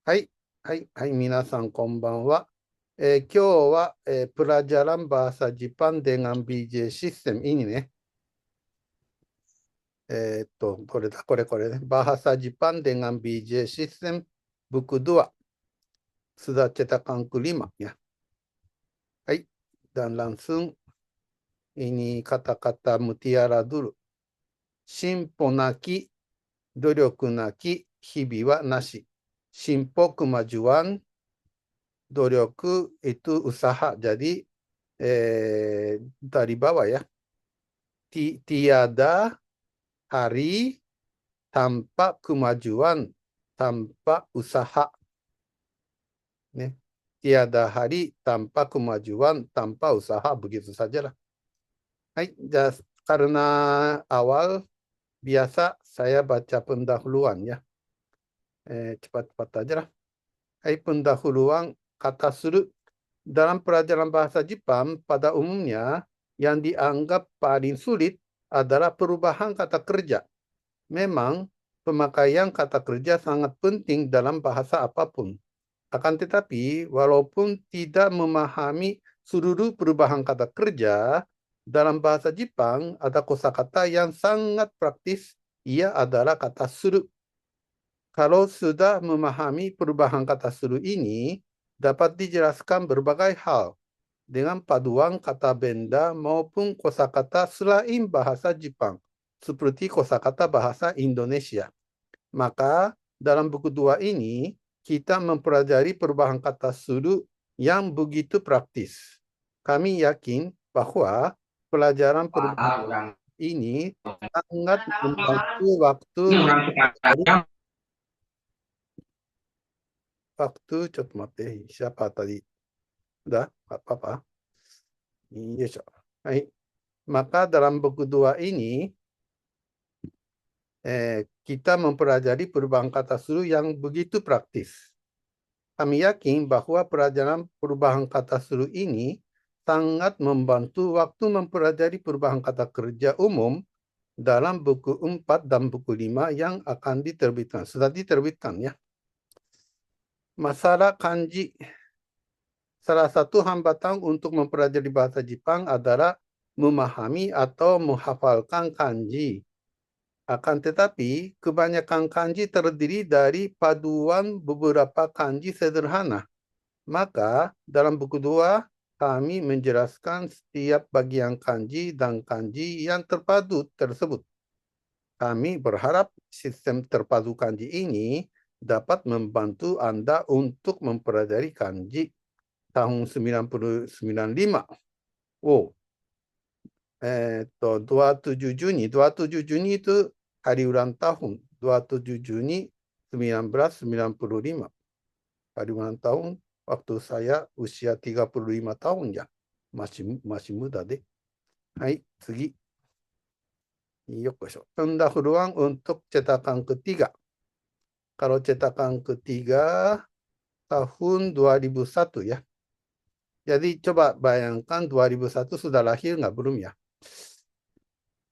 はい、はい、はい、皆さんこんばんは。今日は、プラジャランバーサジパンデンガン BJ システムいいね。これだ、これね。バーサジパンデンガン BJ システムブクドア、スダチェタカンクリマや。はい、ダンランスン、イニカタカタムティアラドゥル。進歩なき、努力なき、日々はなし。進歩クマジュワン、努力itu usaha. Jadi dari bawah ya. Tiada hari tanpa kemajuan, tanpa usaha. Nih. Tiada hari tanpa kemajuan, tanpa usaha. Begitu saja lah. Hai, karena awal biasa saya baca pendahuluan ya. Cepat-cepat aja lah. Hai, pendahuluan kata suru. Dalam pelajaran bahasa Jepang, pada umumnya yang dianggap paling sulit adalah perubahan kata kerja. Memang, pemakaian kata kerja sangat penting dalam bahasa apapun. Akan tetapi, walaupun tidak memahami seluruh perubahan kata kerja, dalam bahasa Jepang ada kosakata yang sangat praktis, ia adalah kata suru. Kalau sudah memahami perubahan kata suru ini, dapat dijelaskan berbagai hal dengan paduan kata benda maupun kosakata selain bahasa Jepang, seperti kosakata bahasa Indonesia. Maka, dalam buku dua ini, kita mempelajari perubahan kata suru yang begitu praktis. Kami yakin bahwa pelajaran perubahan ini sangat membantu waktuちょっと待って、siapa tadi? Udah, apa-apa. Hai. Maka dalam buku dua ini, kita mempelajari perubahan kata suru yang begitu praktis. Kami yakin bahwa pelajaran perubahan kata suru ini sangat membantu waktu mempelajari perubahan kata kerja umum dalam buku 4 dan buku 5 yang akan diterbitkan. Sudah diterbitkan ya. Masalah kanji. Salah satu hambatan untuk mempelajari bahasa Jepang adalah memahami atau menghafalkan kanji. Akan tetapi, kebanyakan kanji terdiri dari paduan beberapa kanji sederhana. Maka, dalam buku 2, kami menjelaskan setiap bagian kanji dan kanji yang terpadu tersebut. Kami berharap sistem terpadu kanji ini dapat membantu Anda untuk mempelajari kanji tahun 1995. Oh, 27 Juni. 27 Juni itu hari ulang tahun. 27 Juni 1995. Hari ulang tahun waktu saya usia 35 tahun ya. Masih muda deh. Hai, 次。よっこいしょ。Pendahuluan untuk cetakan ketiga. Kalau cetakan ketiga tahun 2001 ya. Jadi coba bayangkan 2001 sudah lahir nggak belum ya?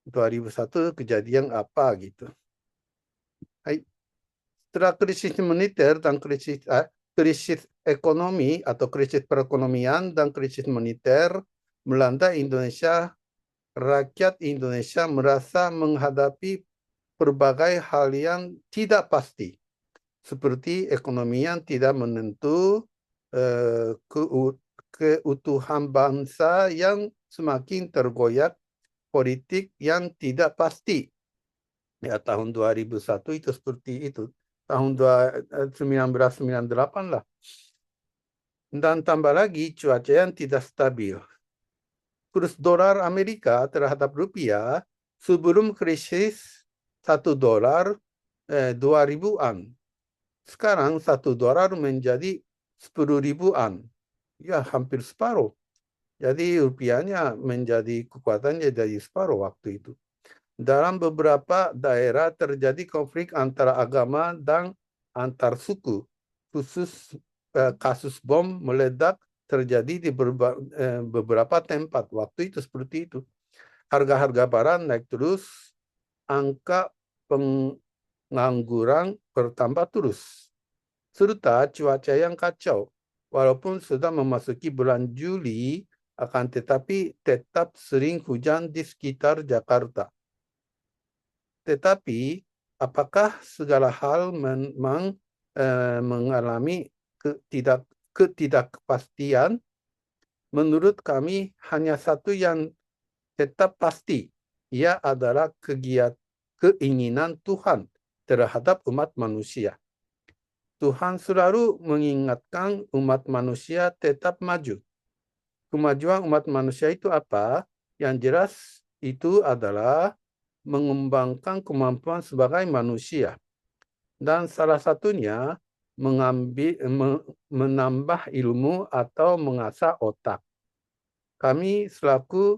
2001 kejadian apa gitu. Hai. Setelah krisis moneter dan krisis ekonomi atau krisis perekonomian dan krisis moneter melanda Indonesia, rakyat Indonesia merasa menghadapi berbagai hal yang tidak pasti, seperti ekonomi yang tidak menentu, keutuhan bangsa yang semakin tergoyak, politik yang tidak pasti. Ya, tahun 2001 itu seperti itu. Tahun 1998 lah. Dan tambah lagi cuaca yang tidak stabil. Kurs dolar Amerika terhadap rupiah sebelum krisis $1 2000-an. Sekarang $1 menjadi 10.000-an. Ya, hampir separuh. Jadi rupiahnya menjadi kekuatannya jadi separuh waktu itu. Dalam beberapa daerah terjadi konflik antara agama dan antar suku. Khusus kasus bom meledak terjadi di beberapa tempat. Waktu itu seperti itu. Harga-harga barang naik terus, angka pengangguran bertambah terus. serta cuaca yang kacau. Walaupun sudah memasuki bulan Juli, akan tetapi tetap sering hujan di sekitar Jakarta. Tetapi, apakah segala hal memang mengalami ketidakpastian? Menurut kami, hanya satu yang tetap pasti. Ia adalah keinginan Tuhan terhadap umat manusia. Tuhan selalu mengingatkan umat manusia tetap maju. Kemajuan umat manusia itu apa? Yang jelas itu adalah mengembangkan kemampuan sebagai manusia. Dan salah satunya menambah ilmu atau mengasah otak. Kami selalu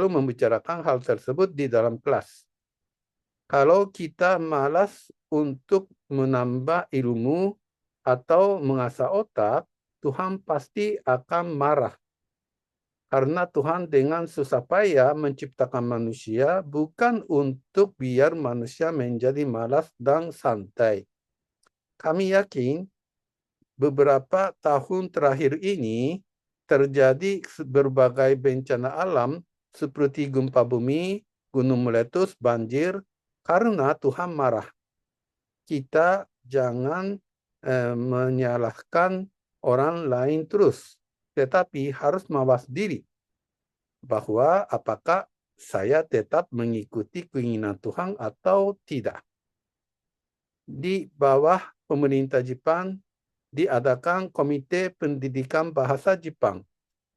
membicarakan hal tersebut di dalam kelas. Kalau kita malas untuk menambah ilmu atau mengasah otak, Tuhan pasti akan marah. Karena Tuhan dengan susah payah menciptakan manusia bukan untuk biar manusia menjadi malas dan santai. Kami yakin beberapa tahun terakhir ini terjadi berbagai bencana alam seperti gempa bumi, gunung meletus, banjir, karena Tuhan marah. Kita jangan menyalahkan orang lain terus, tetapi harus mawas diri bahwa apakah saya tetap mengikuti keinginan Tuhan atau tidak. Di bawah pemerintah Jepang diadakan Komite Pendidikan Bahasa Jepang,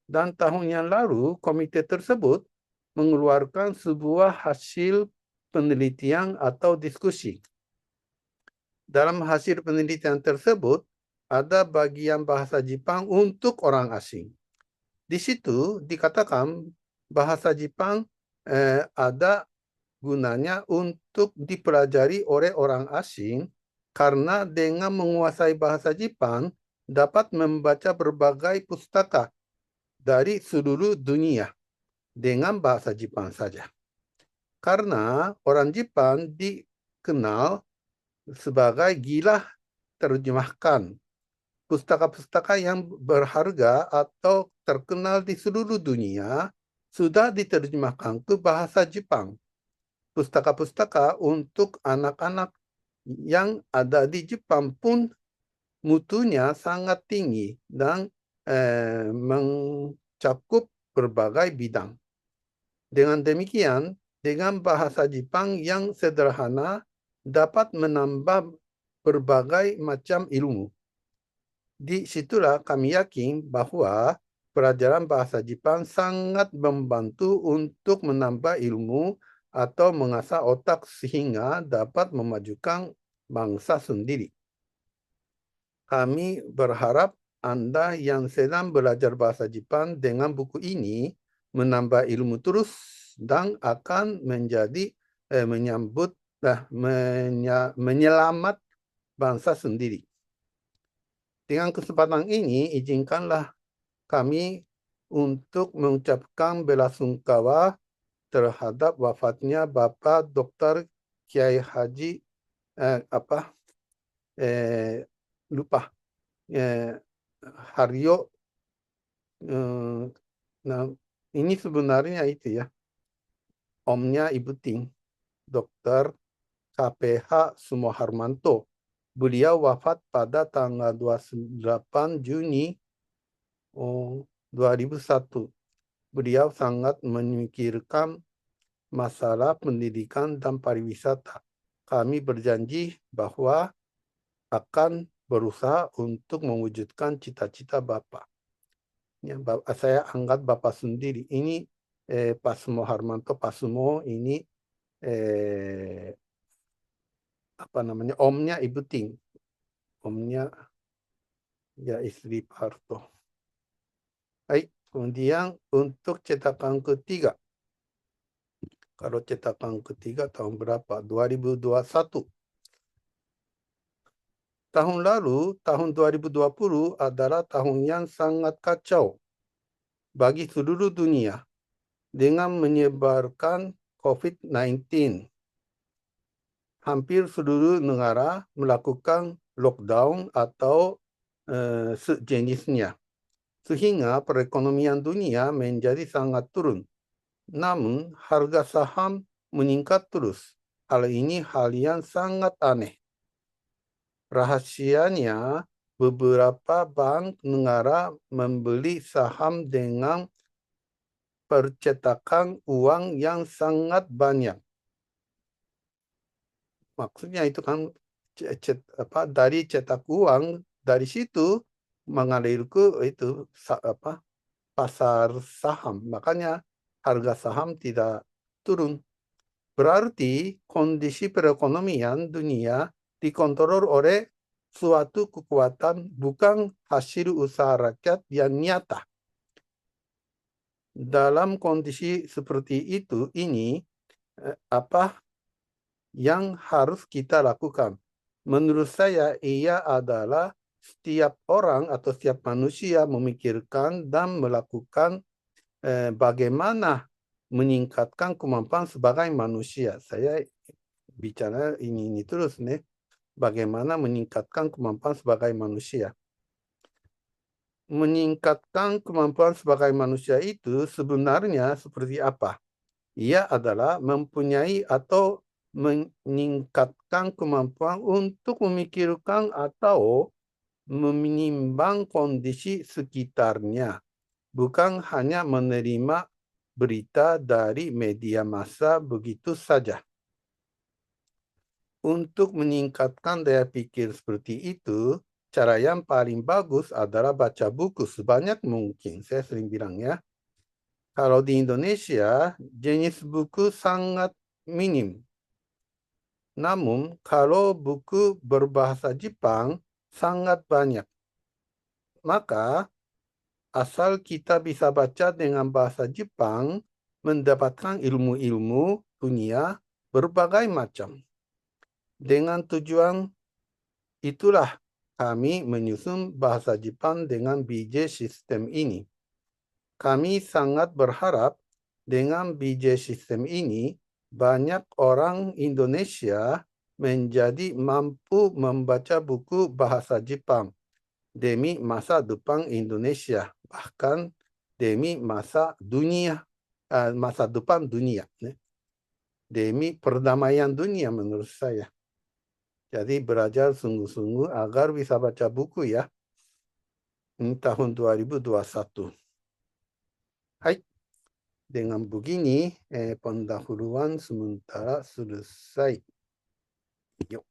dan tahun yang lalu komite tersebut mengeluarkan sebuah hasil penelitian atau diskusi. Dalam hasil penelitian tersebut, ada bagian bahasa Jepang untuk orang asing. Di situ dikatakan bahasa Jepang ada gunanya untuk dipelajari oleh orang asing karena dengan menguasai bahasa Jepang dapat membaca berbagai pustaka dari seluruh dunia dengan bahasa Jepang saja. Karena orang Jepang dikenal sebagai gila terjemahkan. Pustaka-pustaka yang berharga atau terkenal di seluruh dunia sudah diterjemahkan ke bahasa Jepang. Pustaka-pustaka untuk anak-anak yang ada di Jepang pun mutunya sangat tinggi dan mencakup berbagai bidang. Dengan demikian, dengan bahasa Jepang yang sederhana dapat menambah berbagai macam ilmu. Di situlah kami yakin bahwa pelajaran bahasa Jepang sangat membantu untuk menambah ilmu atau mengasah otak sehingga dapat memajukan bangsa sendiri. Kami berharap Anda yang sedang belajar bahasa Jepang dengan buku ini menambah ilmu terus dan akan menjadi menyelamat bangsa sendiri. Dengan kesempatan ini, izinkanlah kami untuk mengucapkan belasungkawa terhadap wafatnya Bapak Dr. Kiai Haji Haryo. Nah, ini sebenarnya itu ya, omnya Ibu Ting, Dr. KPH Sumoharmanto. Beliau wafat pada tanggal 28 Juni 2001. Beliau sangat memikirkan masalah pendidikan dan pariwisata. Kami berjanji bahwa akan berusaha untuk mewujudkan cita-cita Bapak. Ya, saya angkat Bapak sendiri. Ini Pak Sumo Harmanto, Pak Sumo ini omnya Ibu Ting. Omnya ya istri Pak Harto. Baik, kemudian untuk cetakan ketiga. Kalau cetakan ketiga tahun berapa? 2021. Tahun lalu, tahun 2020 adalah tahun yang sangat kacau bagi seluruh dunia dengan menyebarkan COVID-19. hampir seluruh negara melakukan lockdown atau sejenisnya. Sehingga perekonomian dunia menjadi sangat turun. Namun, harga saham meningkat terus. Hal ini hal yang sangat aneh. Rahasianya, beberapa bank negara membeli saham dengan percetakan uang yang sangat banyak. Maksudnya itu kan dari cetak uang, dari situ mengalir ke itu pasar saham. Makanya harga saham tidak turun. Berarti kondisi perekonomian dunia dikontrol oleh suatu kekuatan, bukan hasil usaha rakyat yang nyata. Dalam kondisi seperti itu, apa yang harus kita lakukan? Menurut saya, ia adalah setiap orang atau setiap manusia memikirkan dan melakukan bagaimana meningkatkan kemampuan sebagai manusia. Saya bicara ini terus nih, bagaimana meningkatkan kemampuan sebagai manusia. Meningkatkan kemampuan sebagai manusia itu sebenarnya seperti apa? Ia adalah mempunyai atau meningkatkan kemampuan untuk memikirkan atau menimbang kondisi sekitarnya, bukan hanya menerima berita dari media massa begitu saja. Untuk meningkatkan daya pikir seperti itu, cara yang paling bagus adalah baca buku sebanyak mungkin. Saya sering bilang ya, kalau di Indonesia, jenis buku sangat minim. Namun, kalau buku berbahasa Jepang, sangat banyak. Maka, asal kita bisa baca dengan bahasa Jepang, mendapatkan ilmu-ilmu dunia berbagai macam. Dengan tujuan itulah kami menyusun bahasa Jepang dengan BJ sistem ini. Kami sangat berharap dengan BJ sistem ini, banyak orang Indonesia menjadi mampu membaca buku bahasa Jepang demi masa depan Indonesia, bahkan demi masa depan dunia, demi perdamaian dunia menurut saya. Jadi belajar sungguh-sungguh agar bisa baca buku ya. Ini tahun 2021. Hai, dengan begini pendahuluan sementara selesai. Yuk.